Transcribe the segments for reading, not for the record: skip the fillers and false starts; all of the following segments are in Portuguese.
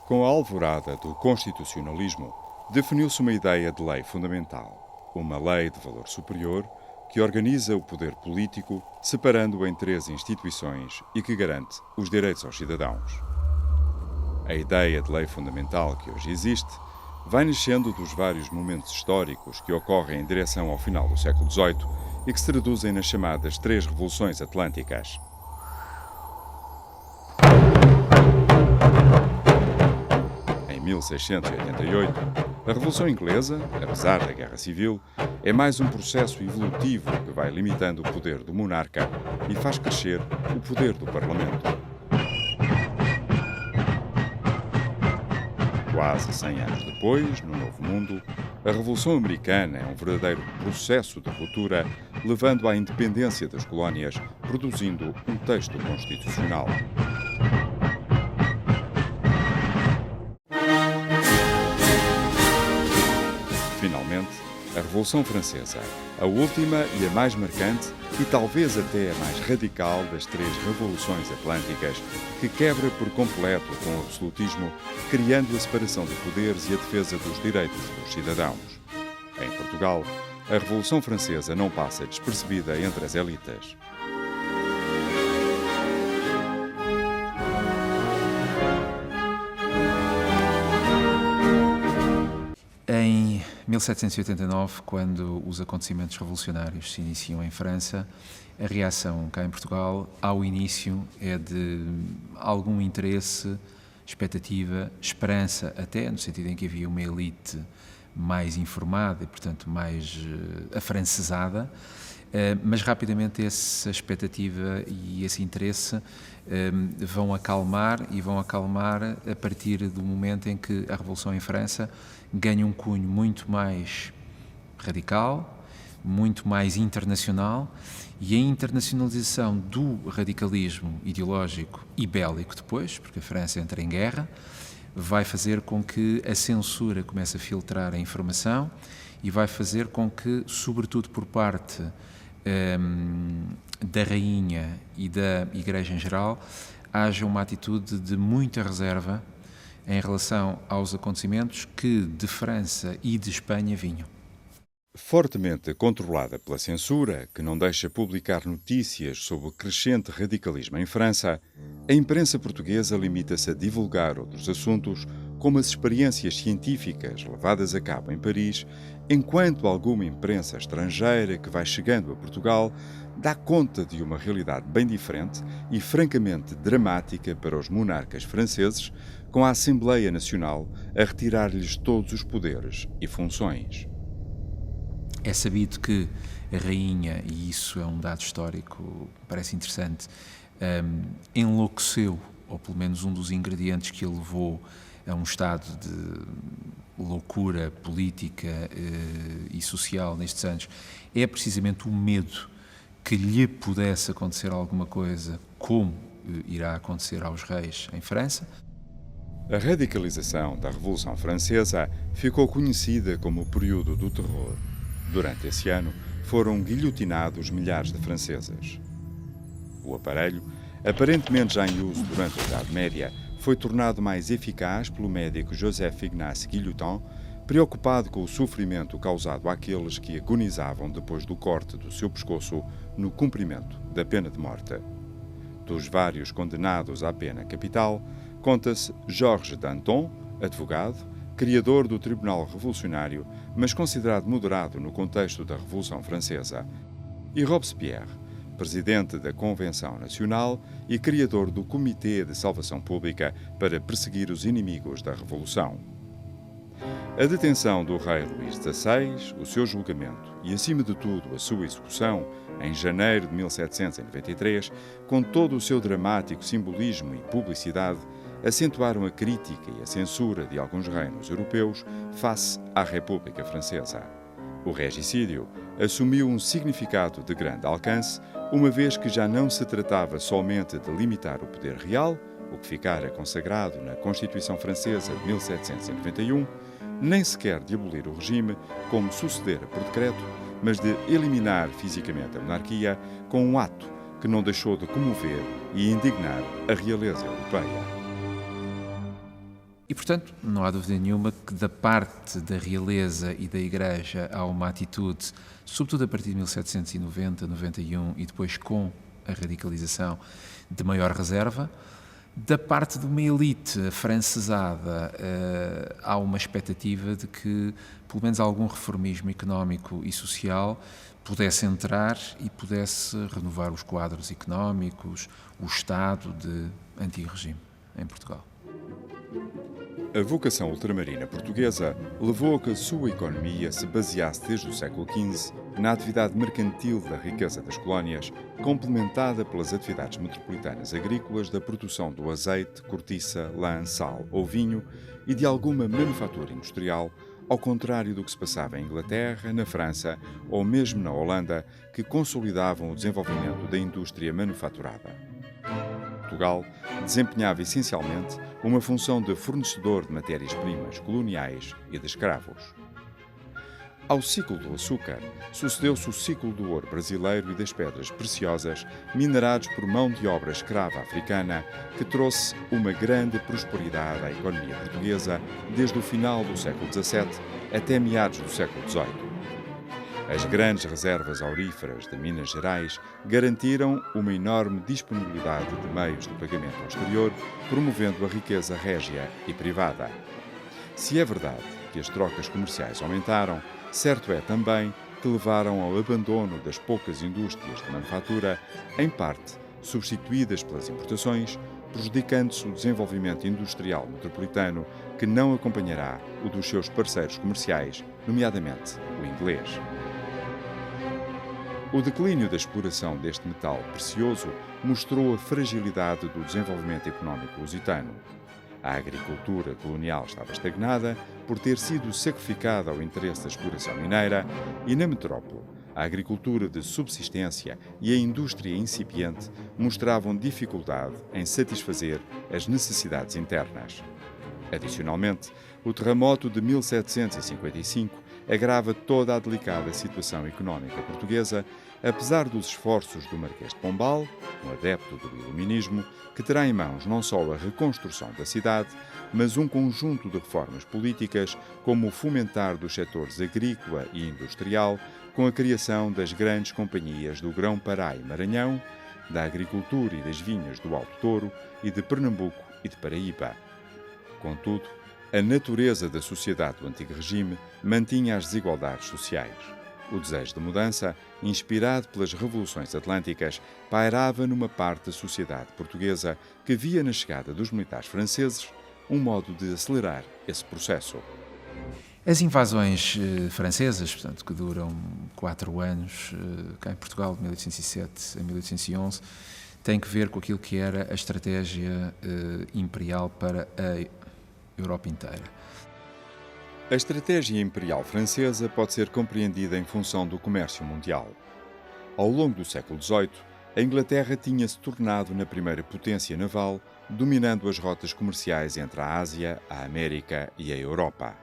Com a alvorada do constitucionalismo, definiu-se uma ideia de lei fundamental, uma lei de valor superior que organiza o poder político, separando-o em três instituições e que garante os direitos aos cidadãos. A ideia de lei fundamental que hoje existe vai nascendo dos vários momentos históricos que ocorrem em direção ao final do século XVIII e que se traduzem nas chamadas Três Revoluções Atlânticas. Em 1688, a Revolução Inglesa, apesar da Guerra Civil, é mais um processo evolutivo que vai limitando o poder do monarca e faz crescer o poder do Parlamento. Quase 100 anos depois, no Novo Mundo, a Revolução Americana é um verdadeiro processo de ruptura, levando à independência das colónias, produzindo um texto constitucional. Finalmente, a Revolução Francesa, a última e a mais marcante e talvez até a mais radical das três revoluções atlânticas, que quebra por completo com o absolutismo, criando a separação de poderes e a defesa dos direitos dos cidadãos. Em Portugal, a Revolução Francesa não passa despercebida entre as elites. Em 1789, quando os acontecimentos revolucionários se iniciam em França, a reação cá em Portugal, ao início, é de algum interesse, expectativa, esperança, até no sentido em que havia uma elite mais informada e, portanto, mais afrancesada, mas rapidamente essa expectativa e esse interesse vão acalmar a partir do momento em que a Revolução em França ganha um cunho muito mais radical, muito mais internacional, e a internacionalização do radicalismo ideológico e bélico depois, porque a França entra em guerra, vai fazer com que a censura comece a filtrar a informação e vai fazer com que, sobretudo por parte da rainha e da Igreja em geral, haja uma atitude de muita reserva em relação aos acontecimentos que de França e de Espanha vinham. Fortemente controlada pela censura, que não deixa publicar notícias sobre o crescente radicalismo em França, a imprensa portuguesa limita-se a divulgar outros assuntos, como as experiências científicas levadas a cabo em Paris, enquanto alguma imprensa estrangeira que vai chegando a Portugal dá conta de uma realidade bem diferente e francamente dramática para os monarcas franceses, com a Assembleia Nacional a retirar-lhes todos os poderes e funções. É sabido que a rainha, e isso é um dado histórico, parece interessante, enlouqueceu, ou pelo menos um dos ingredientes que a levou a um estado de loucura política e social nestes anos, é precisamente o medo que lhe pudesse acontecer alguma coisa, como irá acontecer aos reis em França. A radicalização da Revolução Francesa ficou conhecida como o período do terror. Durante esse ano, foram guilhotinados milhares de franceses. O aparelho, aparentemente já em uso durante a Idade Média, foi tornado mais eficaz pelo médico Joseph Ignace Guillotin, preocupado com o sofrimento causado àqueles que agonizavam depois do corte do seu pescoço no cumprimento da pena de morte. Dos vários condenados à pena capital, conta-se Georges Danton, advogado, criador do Tribunal Revolucionário, mas considerado moderado no contexto da Revolução Francesa, e Robespierre, presidente da Convenção Nacional e criador do Comitê de Salvação Pública para perseguir os inimigos da Revolução. A detenção do rei Luís XVI, o seu julgamento e, acima de tudo, a sua execução, em janeiro de 1793, com todo o seu dramático simbolismo e publicidade, acentuaram a crítica e a censura de alguns reinos europeus face à República Francesa. O regicídio assumiu um significado de grande alcance, uma vez que já não se tratava somente de limitar o poder real, o que ficara consagrado na Constituição Francesa de 1791, nem sequer de abolir o regime, como sucedera por decreto, mas de eliminar fisicamente a monarquia com um ato que não deixou de comover e indignar a realeza europeia. E, portanto, não há dúvida nenhuma que da parte da realeza e da Igreja há uma atitude, sobretudo a partir de 1790, 91 e depois com a radicalização, de maior reserva. Da parte de uma elite afrancesada, há uma expectativa de que, pelo menos, algum reformismo económico e social pudesse entrar e pudesse renovar os quadros económicos, o estado de antigo regime em Portugal. A vocação ultramarina portuguesa levou a que a sua economia se baseasse desde o século XV na atividade mercantil da riqueza das colónias, complementada pelas atividades metropolitanas agrícolas da produção do azeite, cortiça, lã, sal ou vinho e de alguma manufatura industrial, ao contrário do que se passava em Inglaterra, na França ou mesmo na Holanda, que consolidavam o desenvolvimento da indústria manufaturada. Portugal desempenhava essencialmente uma função de fornecedor de matérias-primas coloniais e de escravos. Ao ciclo do açúcar, sucedeu-se o ciclo do ouro brasileiro e das pedras preciosas minerados por mão de obra escrava africana, que trouxe uma grande prosperidade à economia portuguesa desde o final do século XVII até meados do século XVIII. As grandes reservas auríferas de Minas Gerais garantiram uma enorme disponibilidade de meios de pagamento ao exterior, promovendo a riqueza régia e privada. Se é verdade que as trocas comerciais aumentaram, certo é também que levaram ao abandono das poucas indústrias de manufatura, em parte substituídas pelas importações, prejudicando-se o desenvolvimento industrial metropolitano, que não acompanhará o dos seus parceiros comerciais, nomeadamente o inglês. O declínio da exploração deste metal precioso mostrou a fragilidade do desenvolvimento económico lusitano. A agricultura colonial estava estagnada por ter sido sacrificada ao interesse da exploração mineira e, na metrópole, a agricultura de subsistência e a indústria incipiente mostravam dificuldade em satisfazer as necessidades internas. Adicionalmente, o terremoto de 1755 agrava toda a delicada situação económica portuguesa, apesar dos esforços do Marquês de Pombal, um adepto do iluminismo, que terá em mãos não só a reconstrução da cidade, mas um conjunto de reformas políticas, como o fomentar dos setores agrícola e industrial, com a criação das grandes companhias do Grão-Pará e Maranhão, da agricultura e das vinhas do Alto Douro e de Pernambuco e de Paraíba. Contudo, a natureza da sociedade do antigo regime mantinha as desigualdades sociais. O desejo de mudança, inspirado pelas revoluções atlânticas, pairava numa parte da sociedade portuguesa que via na chegada dos militares franceses um modo de acelerar esse processo. As invasões francesas, portanto, que duram 4 anos, cá em Portugal, de 1807 a 1811, têm que ver com aquilo que era a estratégia imperial para a Europa inteira. A estratégia imperial francesa pode ser compreendida em função do comércio mundial. Ao longo do século XVIII, a Inglaterra tinha-se tornado na primeira potência naval, dominando as rotas comerciais entre a Ásia, a América e a Europa.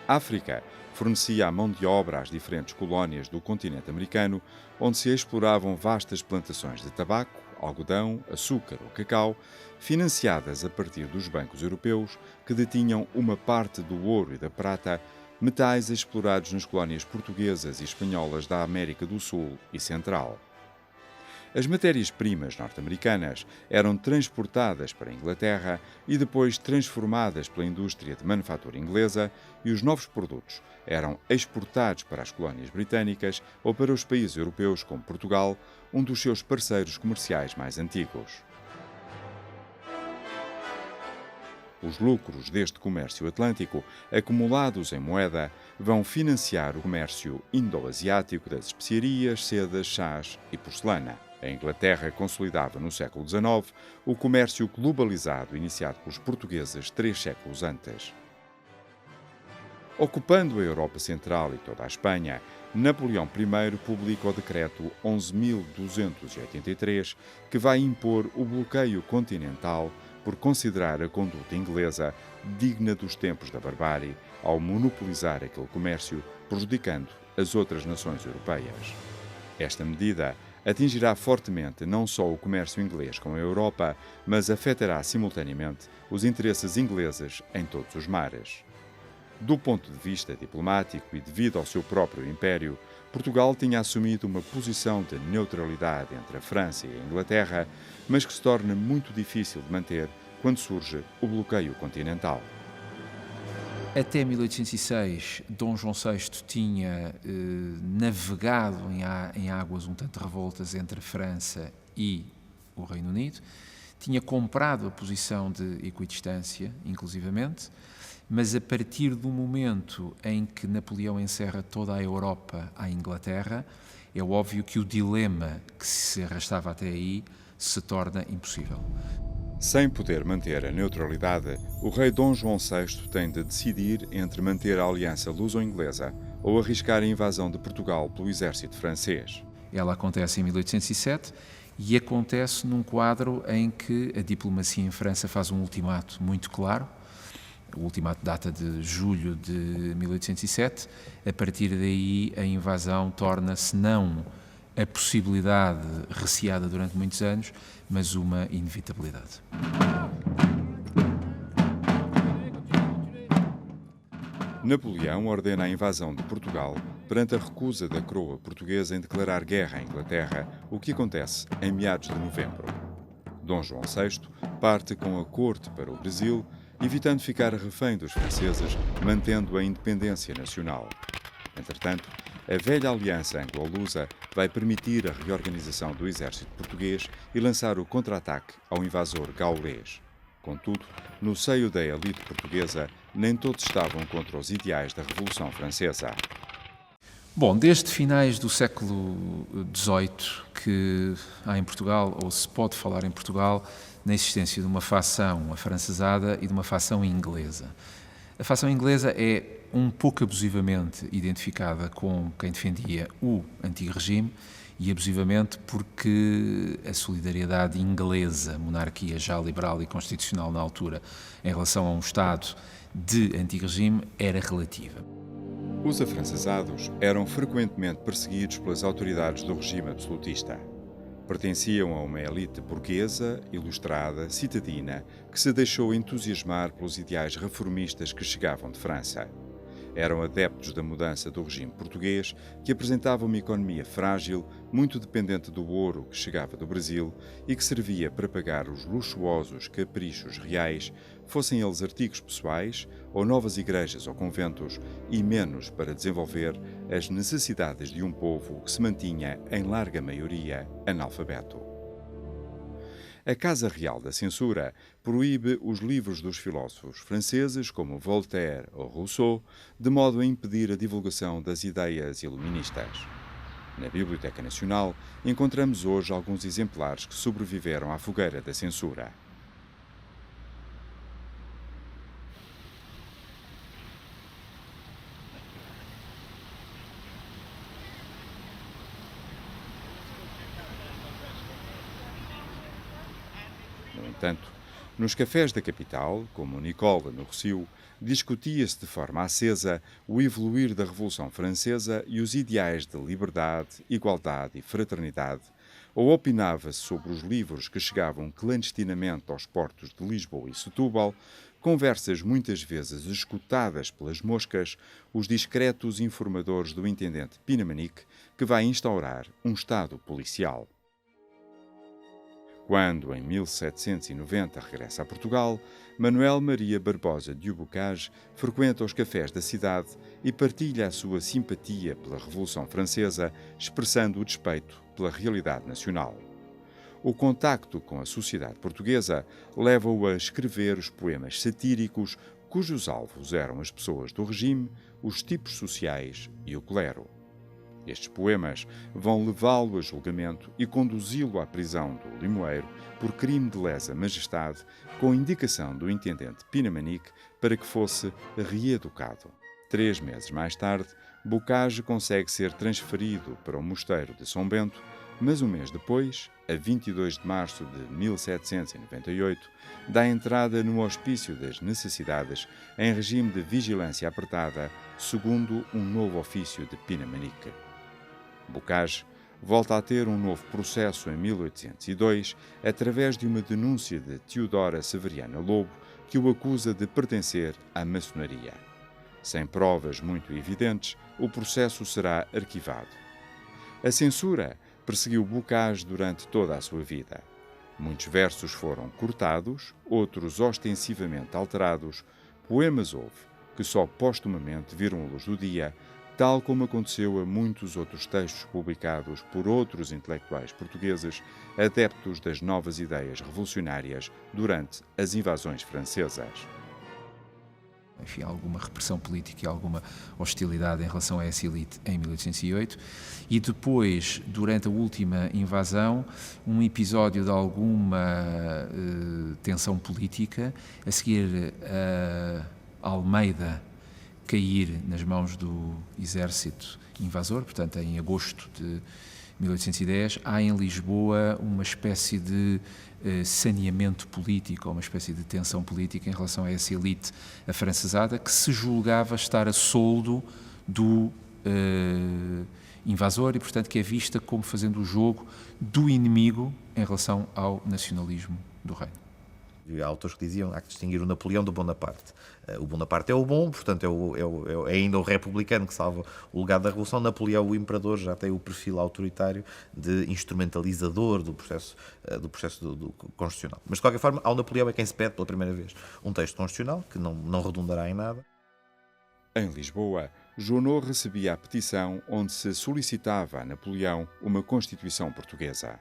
A África fornecia a mão de obra às diferentes colónias do continente americano, onde se exploravam vastas plantações de tabaco, algodão, açúcar ou cacau, financiadas a partir dos bancos europeus, que detinham uma parte do ouro e da prata, metais explorados nas colónias portuguesas e espanholas da América do Sul e Central. As matérias-primas norte-americanas eram transportadas para a Inglaterra e depois transformadas pela indústria de manufatura inglesa, e os novos produtos eram exportados para as colónias britânicas ou para os países europeus como Portugal, um dos seus parceiros comerciais mais antigos. Os lucros deste comércio atlântico, acumulados em moeda, vão financiar o comércio indo-asiático das especiarias, sedas, chás e porcelana. A Inglaterra consolidava no século XIX o comércio globalizado iniciado pelos portugueses 3 séculos antes. Ocupando a Europa Central e toda a Espanha, Napoleão I publica o decreto 11.283, que vai impor o bloqueio continental por considerar a conduta inglesa digna dos tempos da barbárie ao monopolizar aquele comércio, prejudicando as outras nações europeias. Esta medida atingirá fortemente não só o comércio inglês com a Europa, mas afetará simultaneamente os interesses ingleses em todos os mares. Do ponto de vista diplomático e devido ao seu próprio império, Portugal tinha assumido uma posição de neutralidade entre a França e a Inglaterra, mas que se torna muito difícil de manter quando surge o bloqueio continental. Até 1806, Dom João VI tinha navegado em águas um tanto revoltas entre a França e o Reino Unido, tinha comprado a posição de equidistância, inclusivamente, mas a partir do momento em que Napoleão encerra toda a Europa à Inglaterra, é óbvio que o dilema que se arrastava até aí se torna impossível. Sem poder manter a neutralidade, o rei Dom João VI tem de decidir entre manter a aliança luso-inglesa ou arriscar a invasão de Portugal pelo exército francês. Ela acontece em 1807 e acontece num quadro em que a diplomacia em França faz um ultimato muito claro. O ultimato data de julho de 1807. A partir daí, a invasão torna-se não a possibilidade receada durante muitos anos, mas uma inevitabilidade. Napoleão ordena a invasão de Portugal perante a recusa da coroa portuguesa em declarar guerra à Inglaterra, o que acontece em meados de novembro. Dom João VI parte com a corte para o Brasil, evitando ficar refém dos franceses, mantendo a independência nacional. Entretanto, a velha aliança anglo-lusa vai permitir a reorganização do exército português e lançar o contra-ataque ao invasor gaulês. Contudo, no seio da elite portuguesa, nem todos estavam contra os ideais da Revolução Francesa. Bom, desde finais do século XVIII que há em Portugal, ou se pode falar em Portugal, na existência de uma facção afrancesada e de uma facção inglesa. A facção inglesa é um pouco abusivamente identificada com quem defendia o antigo regime e abusivamente porque a solidariedade inglesa, monarquia já liberal e constitucional na altura, em relação a um Estado de antigo regime, era relativa. Os afrancesados eram frequentemente perseguidos pelas autoridades do regime absolutista. Pertenciam a uma elite burguesa, ilustrada, citadina, que se deixou entusiasmar pelos ideais reformistas que chegavam de França. Eram adeptos da mudança do regime português, que apresentava uma economia frágil, muito dependente do ouro que chegava do Brasil e que servia para pagar os luxuosos caprichos reais, fossem eles artigos pessoais ou novas igrejas ou conventos, e menos para desenvolver as necessidades de um povo que se mantinha, em larga maioria, analfabeto. A Casa Real da Censura proíbe os livros dos filósofos franceses como Voltaire ou Rousseau, de modo a impedir a divulgação das ideias iluministas. Na Biblioteca Nacional encontramos hoje alguns exemplares que sobreviveram à fogueira da censura. No entanto, nos cafés da capital, como Nicola no Rossio, discutia-se de forma acesa o evoluir da Revolução Francesa e os ideais de liberdade, igualdade e fraternidade, ou opinava-se sobre os livros que chegavam clandestinamente aos portos de Lisboa e Setúbal, conversas muitas vezes escutadas pelas moscas, os discretos informadores do intendente Pinamanique, que vai instaurar um Estado policial. Quando, em 1790, regressa a Portugal, Manuel Maria Barbosa de Bocage frequenta os cafés da cidade e partilha a sua simpatia pela Revolução Francesa, expressando o despeito pela realidade nacional. O contacto com a sociedade portuguesa leva-o a escrever os poemas satíricos cujos alvos eram as pessoas do regime, os tipos sociais e o clero. Estes poemas vão levá-lo a julgamento e conduzi-lo à prisão do Limoeiro por crime de lesa majestade, com indicação do intendente Pinamanique para que fosse reeducado. 3 meses mais tarde, Bocage consegue ser transferido para o mosteiro de São Bento, mas um mês depois, a 22 de março de 1798, dá entrada no Hospício das Necessidades em regime de vigilância apertada, segundo um novo ofício de Pinamanique. Bocage volta a ter um novo processo em 1802 através de uma denúncia de Teodora Severiana Lobo que o acusa de pertencer à maçonaria. Sem provas muito evidentes, o processo será arquivado. A censura perseguiu Bocage durante toda a sua vida. Muitos versos foram cortados, outros ostensivamente alterados, poemas houve que só postumamente viram a luz do dia, tal como aconteceu a muitos outros textos publicados por outros intelectuais portugueses adeptos das novas ideias revolucionárias durante as invasões francesas. Enfim, alguma repressão política e alguma hostilidade em relação a essa elite em 1808, e depois, durante a última invasão, um episódio de alguma tensão política, a seguir a Almeida cair nas mãos do exército invasor, portanto em agosto de 1810, há em Lisboa uma espécie de saneamento político, ou uma espécie de tensão política em relação a essa elite afrancesada que se julgava estar a soldo do invasor e, portanto, que é vista como fazendo o jogo do inimigo em relação ao nacionalismo do reino. Há autores que diziam que há que distinguir o Napoleão do Bonaparte. O Bonaparte é o bom, portanto é ainda o republicano que salva o legado da Revolução. Napoleão, o imperador, já tem o perfil autoritário de instrumentalizador do processo constitucional. Mas de qualquer forma, ao Napoleão é quem se pede pela primeira vez um texto constitucional, que não redundará em nada. Em Lisboa, Junot recebia a petição onde se solicitava a Napoleão uma Constituição portuguesa.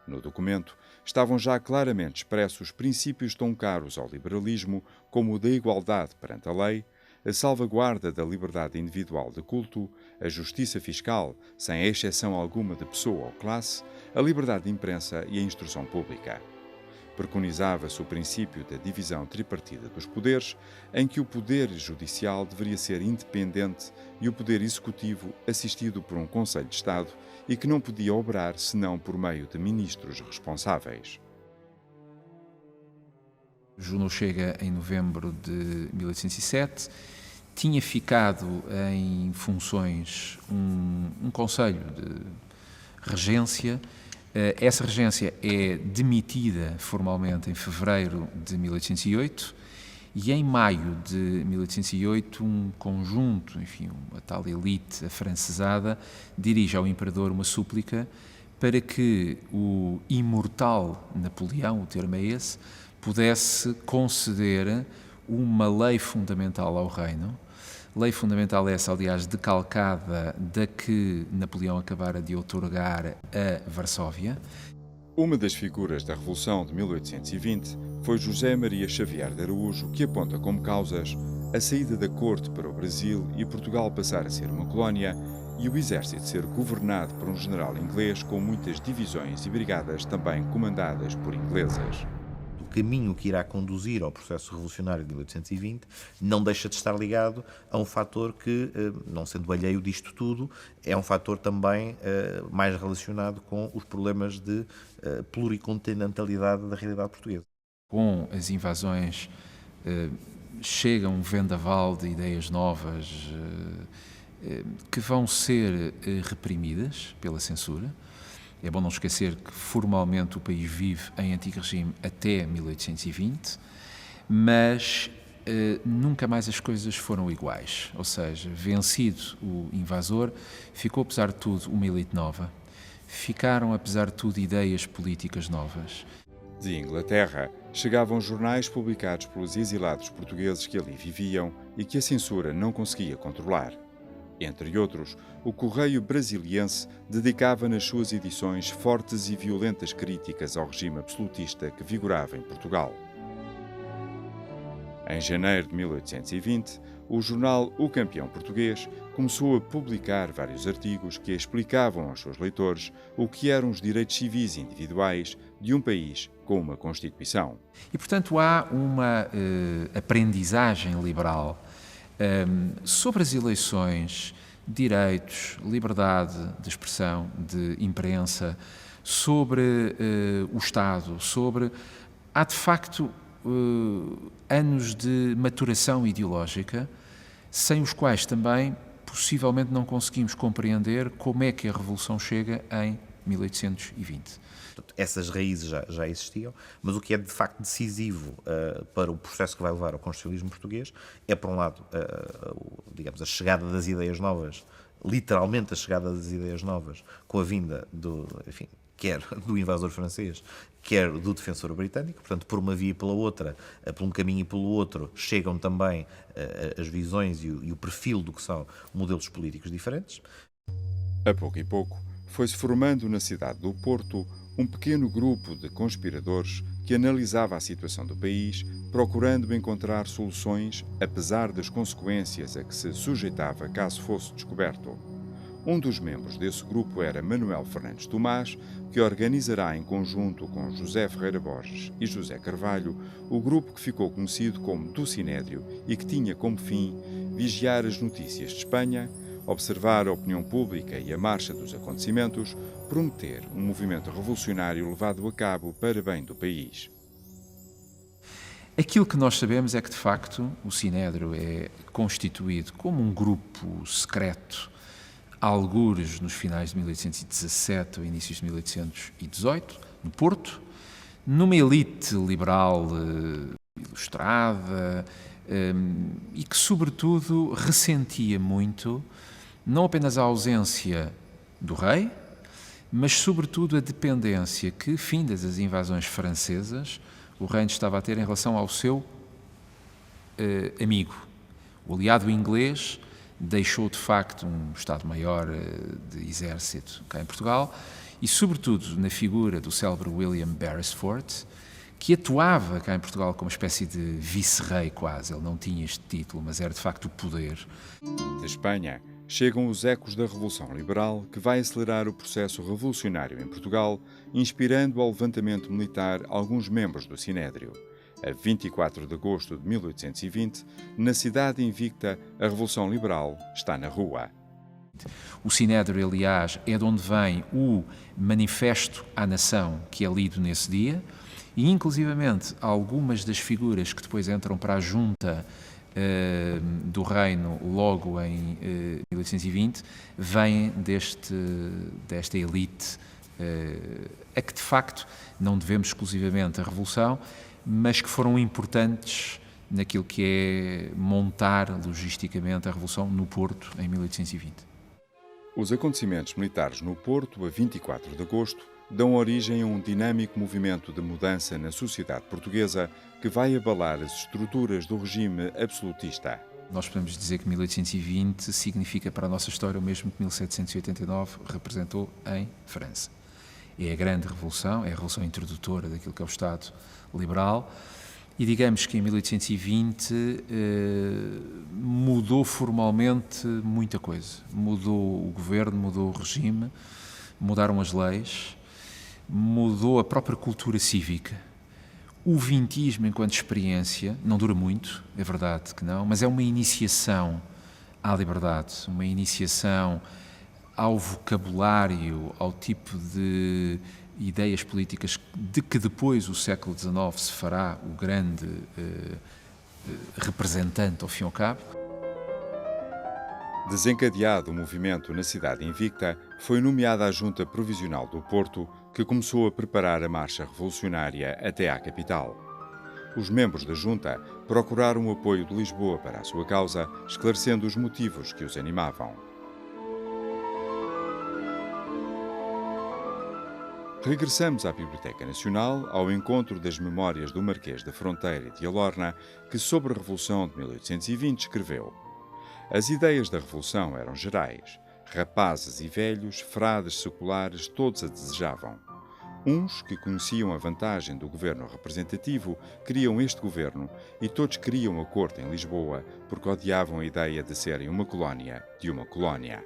No documento estavam já claramente expressos princípios tão caros ao liberalismo como o da igualdade perante a lei, a salvaguarda da liberdade individual de culto, a justiça fiscal, sem exceção alguma de pessoa ou classe, a liberdade de imprensa e a instrução pública. Preconizava-se o princípio da divisão tripartida dos poderes, em que o poder judicial deveria ser independente e o poder executivo assistido por um Conselho de Estado e que não podia obrar senão por meio de ministros responsáveis. Junot chega em novembro de 1807, tinha ficado em funções um conselho de regência. Essa regência é demitida formalmente em fevereiro de 1808 e em maio de 1808 um conjunto, enfim, uma tal elite afrancesada, dirige ao imperador uma súplica para que o imortal Napoleão, o termo é esse, pudesse conceder uma lei fundamental ao reino. Lei fundamental essa, aliás, decalcada da que Napoleão acabara de outorgar a Varsóvia. Uma das figuras da Revolução de 1820 foi José Maria Xavier de Araújo, que aponta como causas a saída da corte para o Brasil e Portugal passar a ser uma colónia e o exército ser governado por um general inglês com muitas divisões e brigadas também comandadas por ingleses. O caminho que irá conduzir ao processo revolucionário de 1820 não deixa de estar ligado a um fator que, não sendo alheio disto tudo, é um fator também mais relacionado com os problemas de pluricontinentalidade da realidade portuguesa. Com as invasões chega um vendaval de ideias novas que vão ser reprimidas pela censura. É bom não esquecer que formalmente o país vive em antigo regime até 1820, mas nunca mais as coisas foram iguais. Ou seja, vencido o invasor, ficou apesar de tudo uma elite nova. Ficaram apesar de tudo ideias políticas novas. De Inglaterra, chegavam jornais publicados pelos exilados portugueses que ali viviam e que a censura não conseguia controlar. Entre outros, o Correio Brasiliense dedicava nas suas edições fortes e violentas críticas ao regime absolutista que vigorava em Portugal. Em janeiro de 1820, o jornal O Campeão Português começou a publicar vários artigos que explicavam aos seus leitores o que eram os direitos civis individuais de um país com uma Constituição. E, portanto, há uma aprendizagem liberal sobre as eleições, direitos, liberdade de expressão, de imprensa, sobre o Estado, sobre... Há, de facto, anos de maturação ideológica, sem os quais também possivelmente não conseguimos compreender como é que a Revolução chega em 1820. Portanto, essas raízes já existiam, mas o que é de facto decisivo para o processo que vai levar ao constitucionalismo português é, por um lado, digamos, a chegada das ideias novas, literalmente a chegada das ideias novas, com a vinda enfim, quer do invasor francês, quer do defensor britânico. Portanto, por uma via e pela outra, por um caminho e pelo outro, chegam também as visões e o perfil do que são modelos políticos diferentes. A pouco e pouco, foi-se formando na cidade do Porto um pequeno grupo de conspiradores que analisava a situação do país, procurando encontrar soluções, apesar das consequências a que se sujeitava caso fosse descoberto. Um dos membros desse grupo era Manuel Fernandes Tomás, que organizará em conjunto com José Ferreira Borges e José Carvalho o grupo que ficou conhecido como do Sinédrio e que tinha como fim vigiar as notícias de Espanha, observar a opinião pública e a marcha dos acontecimentos, prometer um movimento revolucionário levado a cabo para bem do país. Aquilo que nós sabemos é que, de facto, o Sinédrio é constituído como um grupo secreto, algures nos finais de 1817 ou inícios de 1818, no Porto, numa elite liberal ilustrada e que, sobretudo, ressentia muito não apenas a ausência do rei, mas, sobretudo, a dependência que, findas as invasões francesas, o reino estava a ter em relação ao seu amigo. O aliado inglês deixou, de facto, um Estado-Maior de exército cá em Portugal e, sobretudo, na figura do célebre William Beresford, que atuava cá em Portugal como uma espécie de vice-rei quase. Ele não tinha este título, mas era, de facto, o poder. De Espanha, chegam os ecos da Revolução Liberal, que vai acelerar o processo revolucionário em Portugal, inspirando ao levantamento militar alguns membros do Sinédrio. A 24 de agosto de 1820, na cidade invicta, a Revolução Liberal está na rua. O Sinédrio, aliás, é de onde vem o Manifesto à Nação, que é lido nesse dia, e, inclusivamente, algumas das figuras que depois entram para a Junta do Reino logo em 1820 vêm desta elite a que, de facto, não devemos exclusivamente a Revolução, mas que foram importantes naquilo que é montar logisticamente a Revolução no Porto em 1820. Os acontecimentos militares no Porto, a 24 de agosto, dão origem a um dinâmico movimento de mudança na sociedade portuguesa que vai abalar as estruturas do regime absolutista. Nós podemos dizer que 1820 significa para a nossa história o mesmo que 1789 representou em França. É a grande revolução, é a revolução introdutora daquilo que é o Estado liberal, e digamos que em 1820 mudou formalmente muita coisa. Mudou o governo, mudou o regime, mudaram as leis, mudou a própria cultura cívica. O vintismo enquanto experiência não dura muito, é verdade que não, mas é uma iniciação à liberdade, uma iniciação ao vocabulário, ao tipo de ideias políticas de que depois o século XIX se fará o grande representante ao fim e ao cabo. Desencadeado o movimento na cidade invicta, foi nomeada a Junta Provisional do Porto, que começou a preparar a marcha revolucionária até à capital. Os membros da Junta procuraram o apoio de Lisboa para a sua causa, esclarecendo os motivos que os animavam. Regressamos à Biblioteca Nacional, ao encontro das memórias do Marquês da Fronteira e de Alorna, que sobre a Revolução de 1820 escreveu: as ideias da Revolução eram gerais. Rapazes e velhos, frades seculares, todos a desejavam. Uns, que conheciam a vantagem do governo representativo, queriam este governo e todos queriam a corte em Lisboa porque odiavam a ideia de serem uma colónia de uma colónia.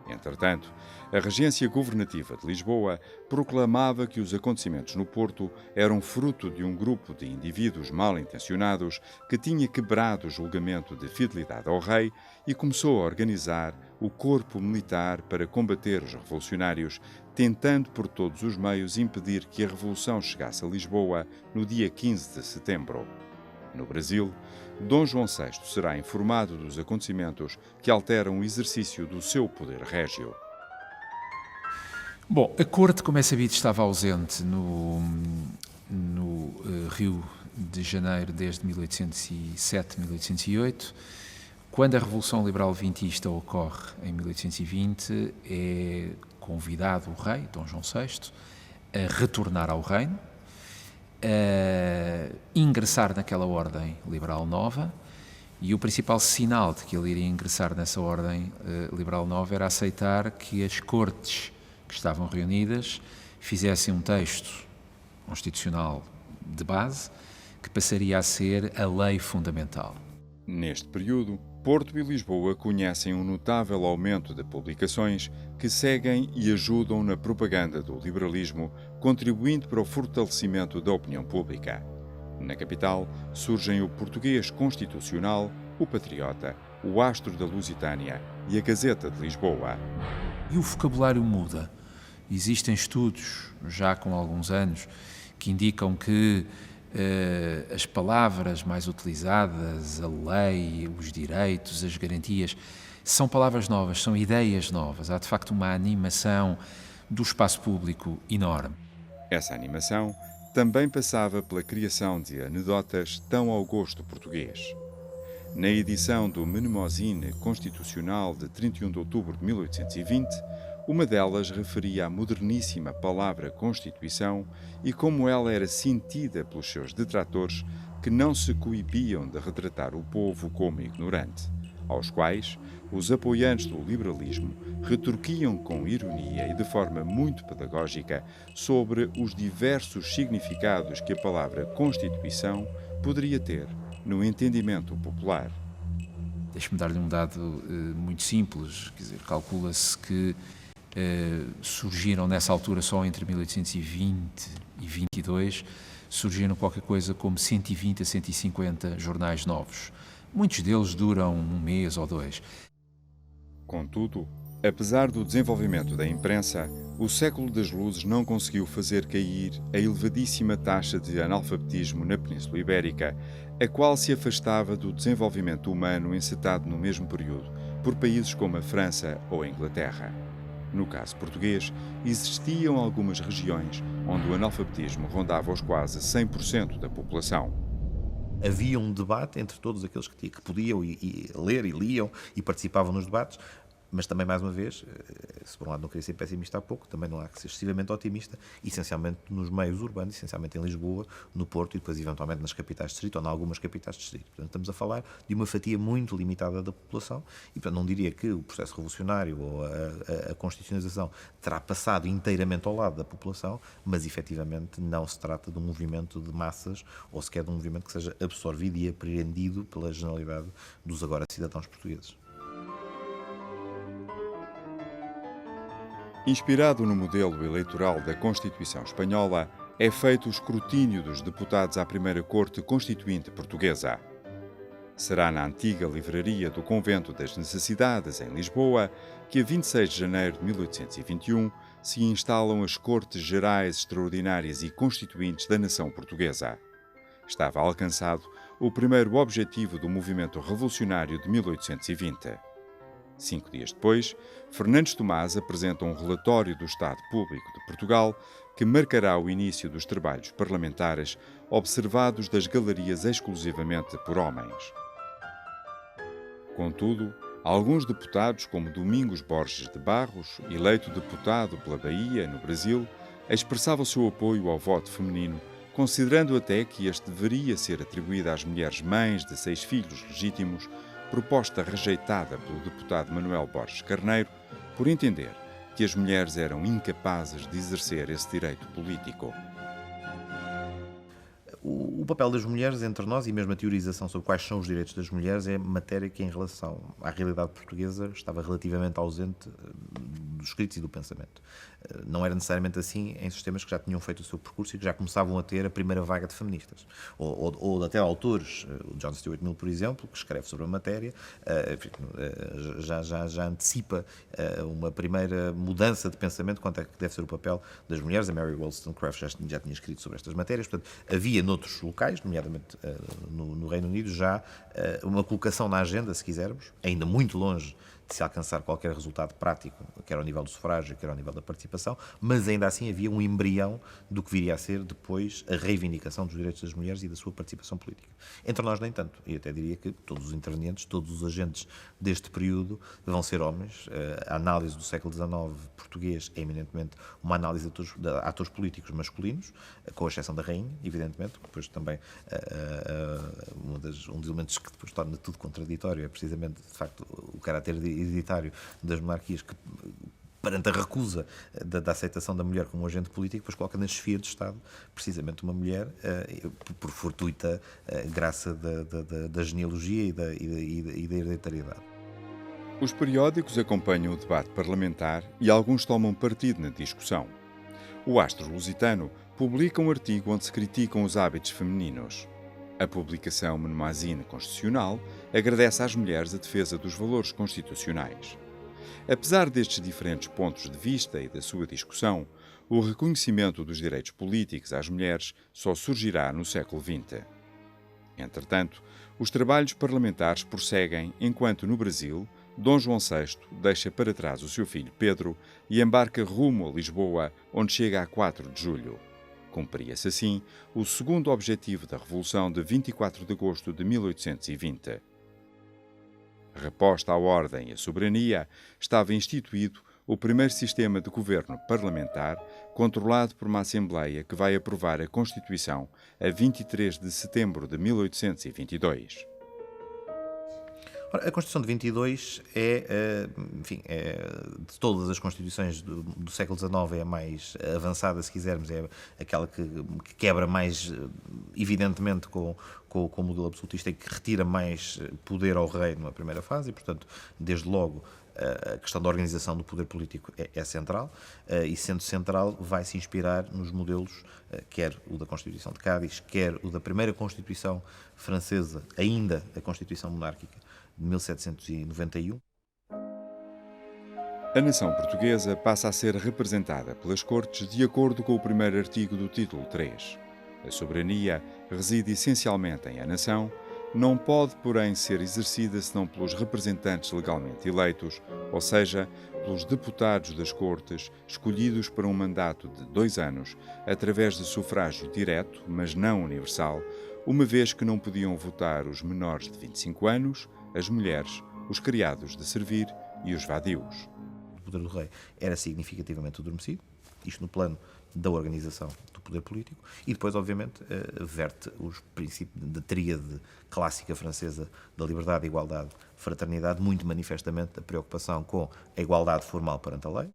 Entretanto, a regência governativa de Lisboa proclamava que os acontecimentos no Porto eram fruto de um grupo de indivíduos mal intencionados que tinha quebrado o julgamento de fidelidade ao rei e começou a organizar o corpo militar para combater os revolucionários, tentando por todos os meios impedir que a revolução chegasse a Lisboa no dia 15 de setembro. No Brasil, Dom João VI será informado dos acontecimentos que alteram o exercício do seu poder régio. Bom, a corte, como é sabido, estava ausente no Rio de Janeiro desde 1807, 1808. Quando a Revolução Liberal Vintista ocorre em 1820, é convidado o rei, Dom João VI, a retornar ao reino, a ingressar naquela ordem liberal nova, e o principal sinal de que ele iria ingressar nessa ordem liberal nova era aceitar que as cortes que estavam reunidas fizessem um texto constitucional de base que passaria a ser a lei fundamental. Neste período, Porto e Lisboa conhecem um notável aumento de publicações que seguem e ajudam na propaganda do liberalismo, contribuindo para o fortalecimento da opinião pública. Na capital, surgem o Português Constitucional, o Patriota, o Astro da Lusitânia e a Gazeta de Lisboa. E o vocabulário muda. Existem estudos, já com alguns anos, que indicam que as palavras mais utilizadas, a lei, os direitos, as garantias, são palavras novas, são ideias novas. Há, de facto, uma animação do espaço público enorme. Essa animação também passava pela criação de anedotas tão ao gosto português. Na edição do Mnemosine Constitucional de 31 de outubro de 1820, uma delas referia à moderníssima palavra Constituição e como ela era sentida pelos seus detratores que não se coibiam de retratar o povo como ignorante, aos quais os apoiantes do liberalismo retorquiam com ironia e de forma muito pedagógica sobre os diversos significados que a palavra Constituição poderia ter no entendimento popular. Deixe-me dar-lhe um dado muito simples, quer dizer, calcula-se que surgiram nessa altura, só entre 1820 e 22, surgiram qualquer coisa como 120 a 150 jornais novos. Muitos deles duram um mês ou dois. Contudo, apesar do desenvolvimento da imprensa, o século das luzes não conseguiu fazer cair a elevadíssima taxa de analfabetismo na Península Ibérica, a qual se afastava do desenvolvimento humano encetado no mesmo período por países como a França ou a Inglaterra. No caso português, existiam algumas regiões onde o analfabetismo rondava os quase 100% da população. Havia um debate entre todos aqueles que podiam ler e liam e participavam nos debates, mas também, mais uma vez, se por um lado não queria ser pessimista há pouco, também não há que ser excessivamente otimista, essencialmente nos meios urbanos, essencialmente em Lisboa, no Porto e depois eventualmente nas capitais de distrito ou em algumas capitais de distrito. Portanto, estamos a falar de uma fatia muito limitada da população e, portanto, não diria que o processo revolucionário ou a constitucionalização terá passado inteiramente ao lado da população, mas efetivamente não se trata de um movimento de massas ou sequer de um movimento que seja absorvido e apreendido pela generalidade dos agora cidadãos portugueses. Inspirado no modelo eleitoral da Constituição Espanhola, é feito o escrutínio dos deputados à primeira Corte Constituinte Portuguesa. Será na antiga livraria do Convento das Necessidades, em Lisboa, que a 26 de janeiro de 1821 se instalam as Cortes Gerais Extraordinárias e Constituintes da nação portuguesa. Estava alcançado o primeiro objetivo do movimento revolucionário de 1820. 5 dias depois, Fernandes Tomás apresenta um relatório do Estado Público de Portugal que marcará o início dos trabalhos parlamentares observados das galerias exclusivamente por homens. Contudo, alguns deputados, como Domingos Borges de Barros, eleito deputado pela Bahia, no Brasil, expressavam o seu apoio ao voto feminino, considerando até que este deveria ser atribuído às mulheres mães de 6 filhos legítimos, proposta rejeitada pelo deputado Manuel Borges Carneiro, por entender que as mulheres eram incapazes de exercer esse direito político. O papel das mulheres entre nós e mesmo a teorização sobre quais são os direitos das mulheres é matéria que, em relação à realidade portuguesa, estava relativamente ausente dos escritos e do pensamento. Não era necessariamente assim em sistemas que já tinham feito o seu percurso e que já começavam a ter a primeira vaga de feministas. Ou até autores, o John Stuart Mill, por exemplo, que escreve sobre a matéria, já antecipa uma primeira mudança de pensamento quanto a que deve ser o papel das mulheres. A Mary Wollstonecraft já tinha escrito sobre estas matérias. Portanto, havia noutros locais, nomeadamente no Reino Unido, já uma colocação na agenda, se quisermos, ainda muito longe de se alcançar qualquer resultado prático, quer ao nível do sufrágio, quer ao nível da participação, mas ainda assim havia um embrião do que viria a ser depois a reivindicação dos direitos das mulheres e da sua participação política. Entre nós, nem tanto. E até diria que todos os intervenientes, todos os agentes deste período vão ser homens. A análise do século XIX português é eminentemente uma análise de atores políticos masculinos, com exceção da rainha, evidentemente, que depois também um dos elementos que depois torna tudo contraditório é precisamente, de facto, o caráter hereditário das monarquias que, perante a recusa da aceitação da mulher como agente político, depois coloca na chefia do Estado precisamente uma mulher por fortuita graça da genealogia e da hereditariedade. Os periódicos acompanham o debate parlamentar e alguns tomam partido na discussão. O Astro Lusitano publica um artigo onde se criticam os hábitos femininos. A publicação Menomazine Constitucional agradece às mulheres a defesa dos valores constitucionais. Apesar destes diferentes pontos de vista e da sua discussão, o reconhecimento dos direitos políticos às mulheres só surgirá no século XX. Entretanto, os trabalhos parlamentares prosseguem enquanto, no Brasil, Dom João VI deixa para trás o seu filho Pedro e embarca rumo a Lisboa, onde chega a 4 de julho. Cumpria-se assim o segundo objetivo da Revolução de 24 de agosto de 1820. Reposta a ordem e a soberania, estava instituído o primeiro sistema de governo parlamentar, controlado por uma Assembleia que vai aprovar a Constituição a 23 de setembro de 1822. Ora, a Constituição de 22 enfim, de todas as Constituições do século XIX é a mais avançada, se quisermos, é aquela que quebra mais evidentemente com o modelo absolutista e que retira mais poder ao rei numa primeira fase e, portanto, desde logo a questão da organização do poder político é central e, sendo central, vai se inspirar nos modelos, quer o da Constituição de Cádiz, quer o da primeira Constituição francesa, ainda a Constituição monárquica, de 1791. A nação portuguesa passa a ser representada pelas Cortes de acordo com o primeiro artigo do título 3. A soberania reside essencialmente em a nação, não pode, porém, ser exercida senão pelos representantes legalmente eleitos, ou seja, pelos deputados das Cortes, escolhidos para um mandato de 2 anos, através de sufrágio direto, mas não universal, uma vez que não podiam votar os menores de 25 anos, as mulheres, os criados de servir e os vadios. O poder do rei era significativamente adormecido, isto no plano da organização do poder político, e depois, obviamente, verte os princípios da tríade clássica francesa da liberdade, igualdade, fraternidade, muito manifestamente a preocupação com a igualdade formal perante a lei.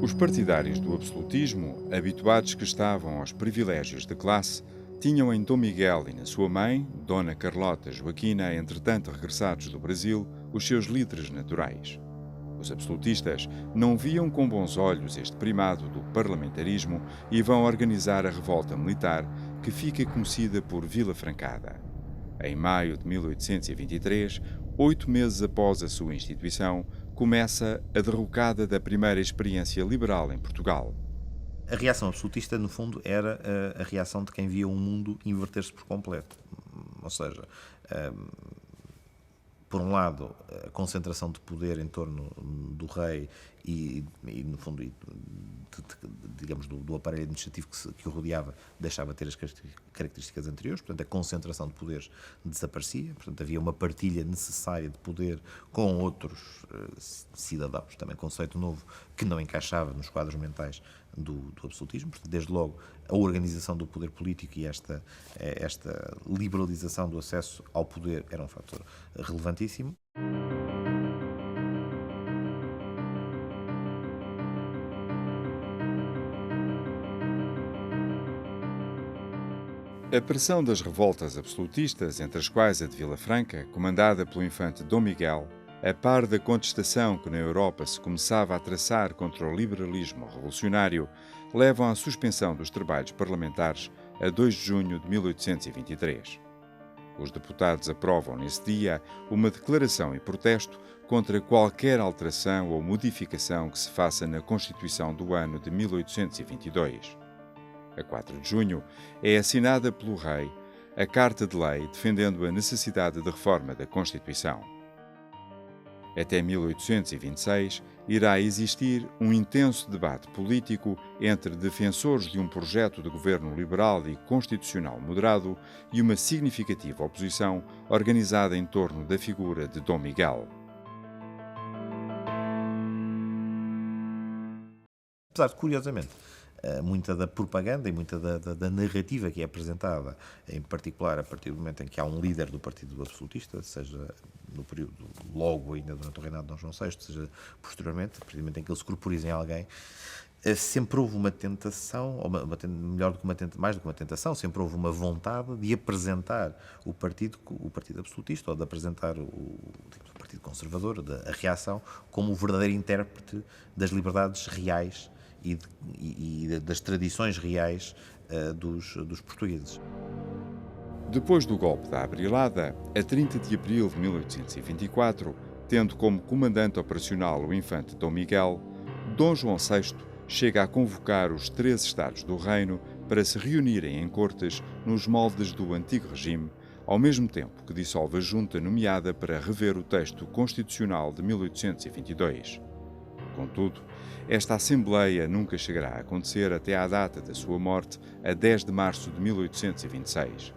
Os partidários do absolutismo, habituados que estavam aos privilégios de classe, tinham em Dom Miguel e na sua mãe, Dona Carlota Joaquina, entretanto regressados do Brasil, os seus líderes naturais. Os absolutistas não viam com bons olhos este primado do parlamentarismo e vão organizar a revolta militar que fica conhecida por Vila Francada. Em maio de 1823, 8 meses após a sua instituição, começa a derrocada da primeira experiência liberal em Portugal. A reação absolutista, no fundo, era a reação de quem via o mundo inverter-se por completo. Ou seja, por um lado, a concentração de poder em torno do rei e no fundo, digamos, do aparelho administrativo que o rodeava, deixava de ter as características anteriores, portanto, a concentração de poderes desaparecia, portanto, havia uma partilha necessária de poder com outros cidadãos, também conceito novo, que não encaixava nos quadros mentais do absolutismo. Portanto, desde logo, a organização do poder político e esta liberalização do acesso ao poder era um fator relevantíssimo. A pressão das revoltas absolutistas, entre as quais a de Vila Franca, comandada pelo infante Dom Miguel, a par da contestação que na Europa se começava a traçar contra o liberalismo revolucionário, levam à suspensão dos trabalhos parlamentares a 2 de junho de 1823. Os deputados aprovam nesse dia uma declaração em protesto contra qualquer alteração ou modificação que se faça na Constituição do ano de 1822. A 4 de junho, é assinada pelo rei a Carta de Lei defendendo a necessidade de reforma da Constituição. Até 1826, irá existir um intenso debate político entre defensores de um projeto de governo liberal e constitucional moderado e uma significativa oposição organizada em torno da figura de Dom Miguel. Apesar de, curiosamente, muita da propaganda e muita da narrativa que é apresentada, em particular a partir do momento em que há um líder do Partido Absolutista, seja no período logo ainda durante o reinado de Dom João VI, seja posteriormente, a partir do momento em que ele se corporiza em alguém, sempre houve uma tentação, ou mais do que uma tentação, sempre houve uma vontade de apresentar o partido absolutista, ou de apresentar o Partido Conservador, a reação, como o verdadeiro intérprete das liberdades reais e das tradições reais dos portugueses. Depois do golpe da Abrilhada, a 30 de abril de 1824, tendo como comandante operacional o infante Dom Miguel, Dom João VI chega a convocar os 3 Estados do Reino para se reunirem em cortes nos moldes do antigo regime, ao mesmo tempo que dissolve a junta nomeada para rever o texto constitucional de 1822. Contudo, esta Assembleia nunca chegará a acontecer até à data da sua morte, a 10 de março de 1826.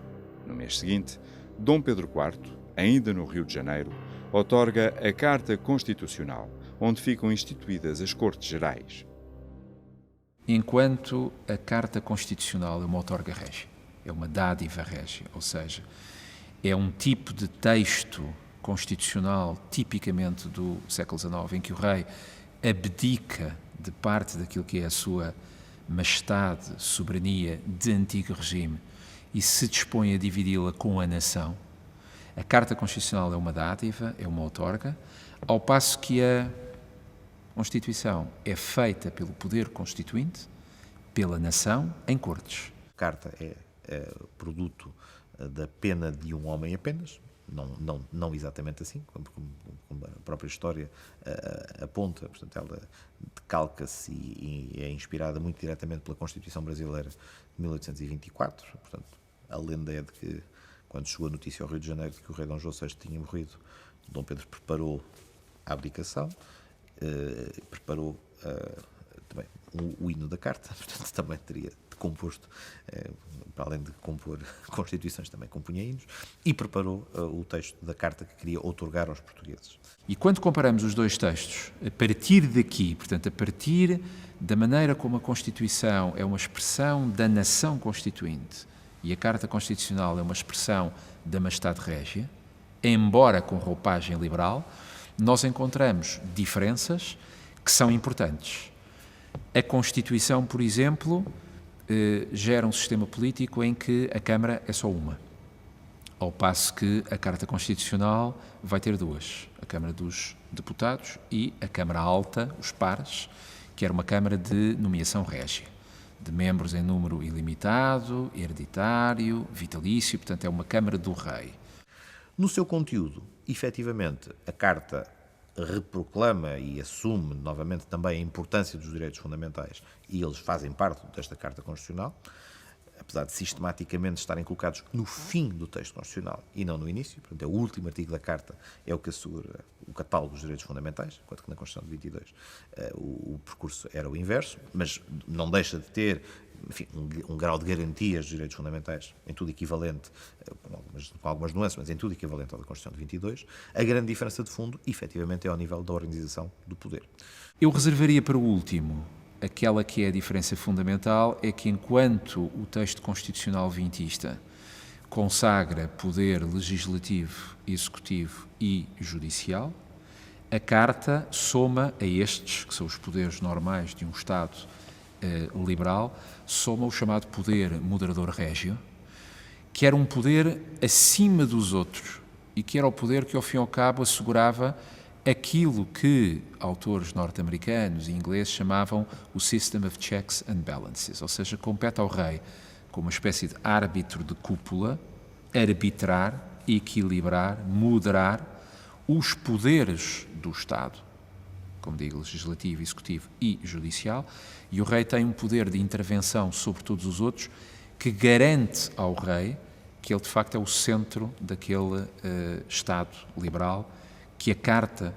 No mês seguinte, Dom Pedro IV, ainda no Rio de Janeiro, outorga a Carta Constitucional, onde ficam instituídas as Cortes Gerais. Enquanto a Carta Constitucional é uma outorga régia, é uma dádiva régia, ou seja, é um tipo de texto constitucional tipicamente do século XIX, em que o rei abdica de parte daquilo que é a sua majestade, soberania de antigo regime e se dispõe a dividi-la com a nação. A Carta Constitucional é uma dádiva, é uma outorga, ao passo que a Constituição é feita pelo poder constituinte, pela nação, em cortes. A Carta é produto da pena de um homem apenas, não exatamente assim, como a própria história aponta. Portanto, ela decalca-se e é inspirada muito diretamente pela Constituição Brasileira de 1824. Portanto, a lenda é de que, quando chegou a notícia ao Rio de Janeiro de que o rei Dom João VI tinha morrido, Dom Pedro preparou a abdicação, preparou também o hino da Carta, portanto também teria composto, para além de compor constituições, também compunha hinos, e preparou o texto da Carta que queria outorgar aos portugueses. E quando comparamos os dois textos, a partir daqui, portanto, a partir da maneira como a Constituição é uma expressão da nação constituinte e a Carta Constitucional é uma expressão da majestade régia, embora com roupagem liberal, nós encontramos diferenças que são importantes. A Constituição, por exemplo, gera um sistema político em que a Câmara é só uma, ao passo que a Carta Constitucional vai ter duas, a Câmara dos Deputados e a Câmara Alta, os pares, que era uma Câmara de nomeação régia, de membros em número ilimitado, hereditário, vitalício, portanto é uma Câmara do Rei. No seu conteúdo, efetivamente, a Carta reproclama e assume novamente também a importância dos direitos fundamentais e eles fazem parte desta Carta Constitucional, apesar de sistematicamente estarem colocados no fim do texto constitucional e não no início. Portanto, é o último artigo da Carta, é o que assegura o catálogo dos direitos fundamentais, enquanto que na Constituição de 22 o percurso era o inverso, mas não deixa de ter, enfim, um grau de garantias dos direitos fundamentais, em tudo equivalente, com algumas nuances, mas em tudo equivalente ao da Constituição de 22. A grande diferença de fundo, efetivamente, é ao nível da organização do poder. Eu reservaria para o último. Aquela que é a diferença fundamental é que, enquanto o texto constitucional vintista consagra poder legislativo, executivo e judicial, a Carta soma a estes, que são os poderes normais de um Estado liberal, soma o chamado poder moderador régio, que era um poder acima dos outros e que era o poder que, ao fim e ao cabo, assegurava aquilo que autores norte-americanos e ingleses chamavam o System of Checks and Balances, ou seja, compete ao rei, como uma espécie de árbitro de cúpula, arbitrar, equilibrar, moderar os poderes do Estado, como digo, legislativo, executivo e judicial, e o rei tem um poder de intervenção sobre todos os outros que garante ao rei que ele de facto é o centro daquele Estado liberal que a Carta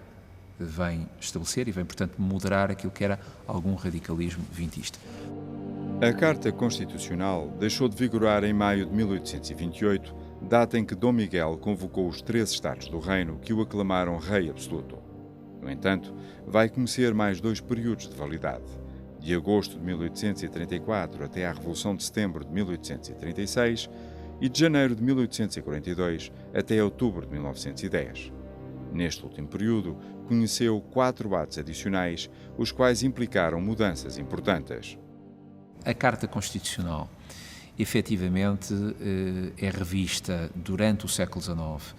vem estabelecer e vem, portanto, moderar aquilo que era algum radicalismo vintista. A Carta Constitucional deixou de vigorar em maio de 1828, data em que Dom Miguel convocou os 13 Estados do Reino que o aclamaram rei absoluto. No entanto, vai conhecer mais 2 períodos de validade. De agosto de 1834 até à Revolução de Setembro de 1836 e de janeiro de 1842 até outubro de 1910. Neste último período, conheceu 4 atos adicionais, os quais implicaram mudanças importantes. A Carta Constitucional, efetivamente, é revista durante o século XIX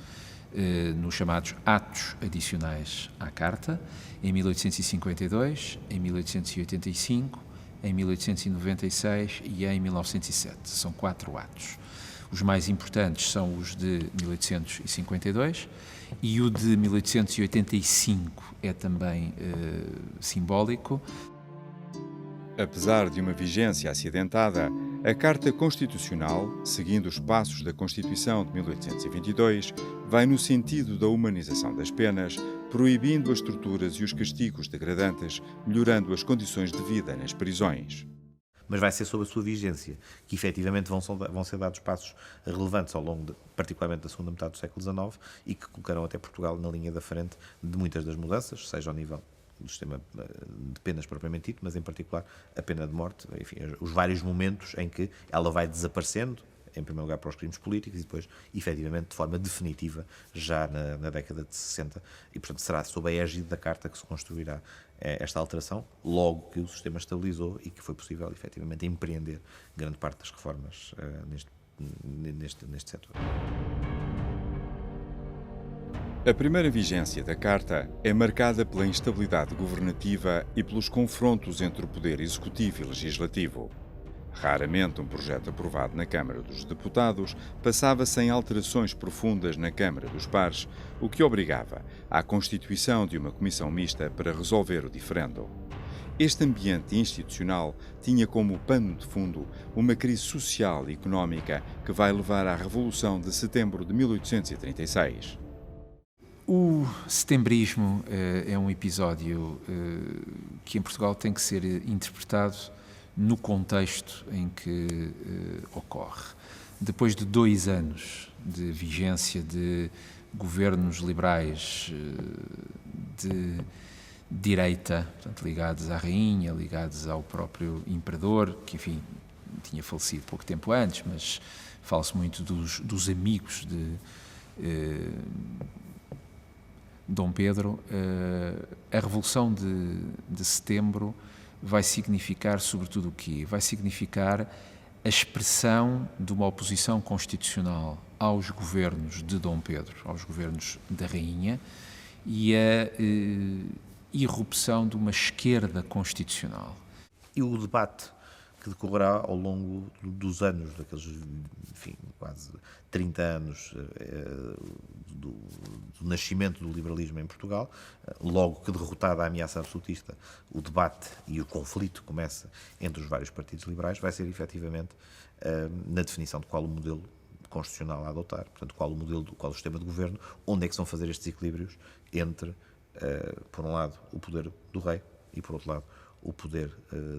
nos chamados atos adicionais à Carta, em 1852, em 1885, em 1896 e em 1907. São 4 atos. Os mais importantes são os de 1852 e o de 1885 é também simbólico. Apesar de uma vigência acidentada, a Carta Constitucional, seguindo os passos da Constituição de 1822, vai no sentido da humanização das penas, proibindo as torturas e os castigos degradantes, melhorando as condições de vida nas prisões. Mas vai ser sob a sua vigência que efetivamente vão ser dados passos relevantes ao longo, particularmente da segunda metade do século XIX, e que colocarão até Portugal na linha da frente de muitas das mudanças, seja ao nível do sistema de penas propriamente dito, mas em particular a pena de morte, enfim, os vários momentos em que ela vai desaparecendo, em primeiro lugar para os crimes políticos e depois, efetivamente, de forma definitiva, já na década de 60. E, portanto, será sob a égide da Carta que se construirá esta alteração, logo que o sistema estabilizou e que foi possível, efetivamente, empreender grande parte das reformas neste setor. A primeira vigência da Carta é marcada pela instabilidade governativa e pelos confrontos entre o poder executivo e legislativo. Raramente um projeto aprovado na Câmara dos Deputados passava sem alterações profundas na Câmara dos Pares, o que obrigava à constituição de uma comissão mista para resolver o diferendo. Este ambiente institucional tinha como pano de fundo uma crise social e económica que vai levar à Revolução de Setembro de 1836. O setembrismo é um episódio que em Portugal tem que ser interpretado no contexto em que ocorre. Depois de 2 anos de vigência de governos liberais de direita, portanto, ligados à rainha, ligados ao próprio imperador, que, enfim, tinha falecido pouco tempo antes, mas fala-se muito dos amigos de Dom Pedro. A Revolução de Setembro vai significar, sobretudo, o quê? Vai significar a expressão de uma oposição constitucional aos governos de Dom Pedro, aos governos da rainha, e a irrupção de uma esquerda constitucional. E o debate que decorrerá ao longo dos anos, daqueles, enfim, quase 30 anos do nascimento do liberalismo em Portugal, logo que derrotada a ameaça absolutista, o debate e o conflito começa entre os vários partidos liberais, vai ser efetivamente na definição de qual o modelo constitucional a adotar, portanto, qual o sistema de governo, onde é que se vão fazer estes equilíbrios entre, por um lado, o poder do rei e, por outro lado, o poder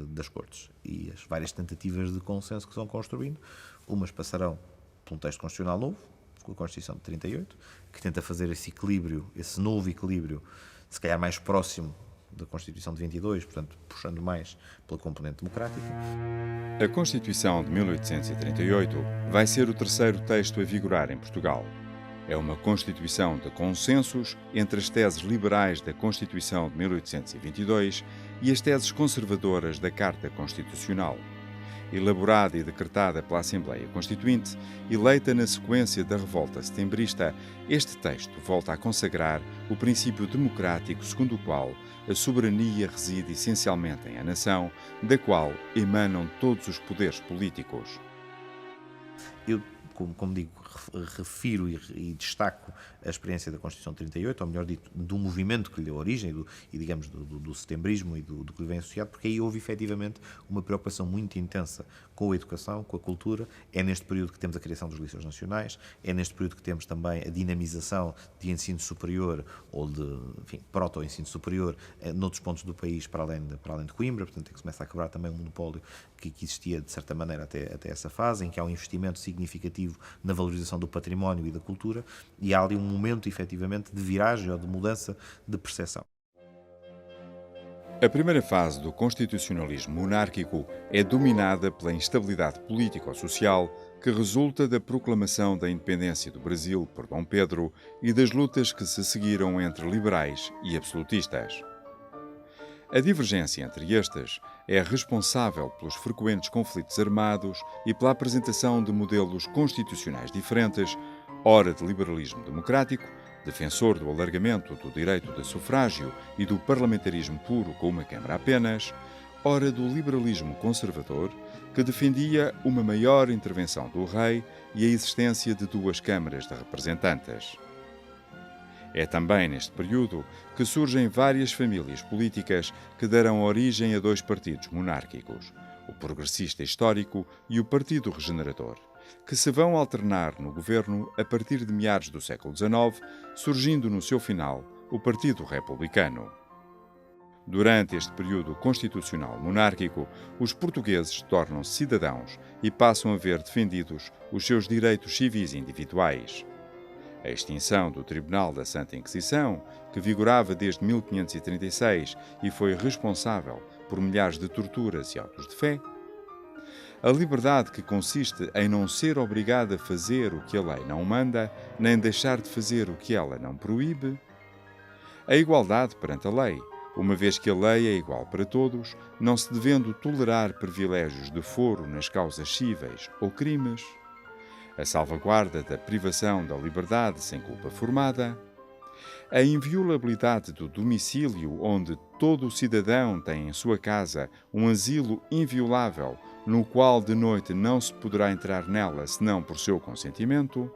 das cortes. E as várias tentativas de consenso que se vão construindo, umas passarão por um texto constitucional novo, com a Constituição de 38, que tenta fazer esse equilíbrio, esse novo equilíbrio, se calhar mais próximo da Constituição de 22, portanto, puxando mais pela componente democrática. A Constituição de 1838 vai ser o terceiro texto a vigorar em Portugal. É uma Constituição de consensos entre as teses liberais da Constituição de 1822 e as teses conservadoras da Carta Constitucional. Elaborada e decretada pela Assembleia Constituinte, eleita na sequência da Revolta Setembrista, este texto volta a consagrar o princípio democrático segundo o qual a soberania reside essencialmente em a nação, da qual emanam todos os poderes políticos. Eu, como digo, refiro e destaco a experiência da Constituição de 38, ou melhor dito, do movimento que lhe deu origem e digamos, do setembrismo e do que lhe vem associado, porque aí houve efetivamente uma preocupação muito intensa com a educação, com a cultura. É neste período que temos a criação dos liceus nacionais, é neste período que temos também a dinamização de ensino superior ou de, enfim, proto-ensino superior noutros pontos do país para além de Coimbra, portanto é que se começa a quebrar também um monopólio que existia de certa maneira até essa fase, em que há um investimento significativo na valorização do património e da cultura, e há ali um momento efetivamente de viragem ou de mudança de percepção. A primeira fase do constitucionalismo monárquico é dominada pela instabilidade político-social que resulta da proclamação da independência do Brasil por Dom Pedro e das lutas que se seguiram entre liberais e absolutistas. A divergência entre estes é responsável pelos frequentes conflitos armados e pela apresentação de modelos constitucionais diferentes, ora de liberalismo democrático, defensor do alargamento do direito de sufrágio e do parlamentarismo puro com uma Câmara apenas, ora do liberalismo conservador, que defendia uma maior intervenção do rei e a existência de duas câmaras de representantes. É também neste período que surgem várias famílias políticas que darão origem a dois partidos monárquicos, o Progressista Histórico e o Partido Regenerador, que se vão alternar no governo a partir de meados do século XIX, surgindo no seu final o Partido Republicano. Durante este período constitucional monárquico, os portugueses tornam-se cidadãos e passam a ver defendidos os seus direitos civis individuais. A extinção do Tribunal da Santa Inquisição, que vigorava desde 1536 e foi responsável por milhares de torturas e autos de fé. A liberdade que consiste em não ser obrigado a fazer o que a lei não manda, nem deixar de fazer o que ela não proíbe. A igualdade perante a lei, uma vez que a lei é igual para todos, não se devendo tolerar privilégios de foro nas causas cíveis ou crimes. A salvaguarda da privação da liberdade sem culpa formada, a inviolabilidade do domicílio onde todo o cidadão tem em sua casa um asilo inviolável no qual de noite não se poderá entrar nela senão por seu consentimento,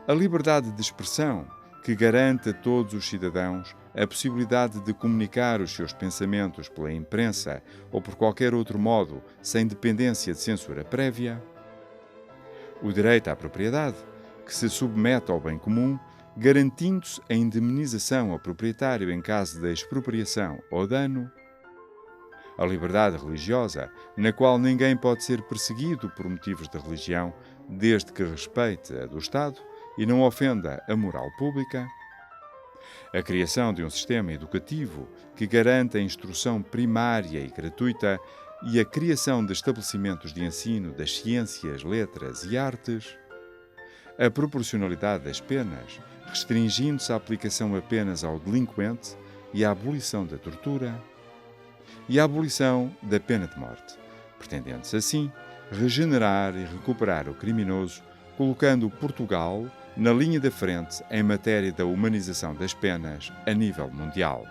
a liberdade de expressão que garante a todos os cidadãos a possibilidade de comunicar os seus pensamentos pela imprensa ou por qualquer outro modo sem dependência de censura prévia, o direito à propriedade, que se submete ao bem comum, garantindo-se a indemnização ao proprietário em caso de expropriação ou dano, a liberdade religiosa, na qual ninguém pode ser perseguido por motivos de religião, desde que respeite a do Estado e não ofenda a moral pública, a criação de um sistema educativo que garanta a instrução primária e gratuita e a criação de estabelecimentos de ensino das ciências, letras e artes, a proporcionalidade das penas, restringindo-se a aplicação apenas ao delinquente e a abolição da tortura, e a abolição da pena de morte, pretendendo-se assim regenerar e recuperar o criminoso, colocando Portugal na linha da frente em matéria da humanização das penas a nível mundial.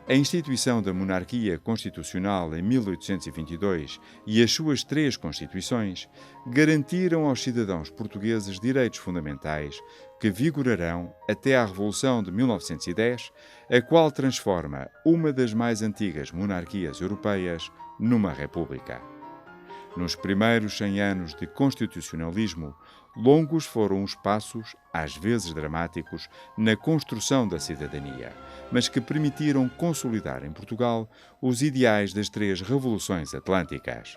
A instituição da monarquia constitucional em 1822 e as suas 3 constituições garantiram aos cidadãos portugueses direitos fundamentais que vigorarão até à Revolução de 1910, a qual transforma uma das mais antigas monarquias europeias numa república. Nos primeiros 100 anos de constitucionalismo, longos foram os passos, às vezes dramáticos, na construção da cidadania, mas que permitiram consolidar em Portugal os ideais das 3 revoluções atlânticas.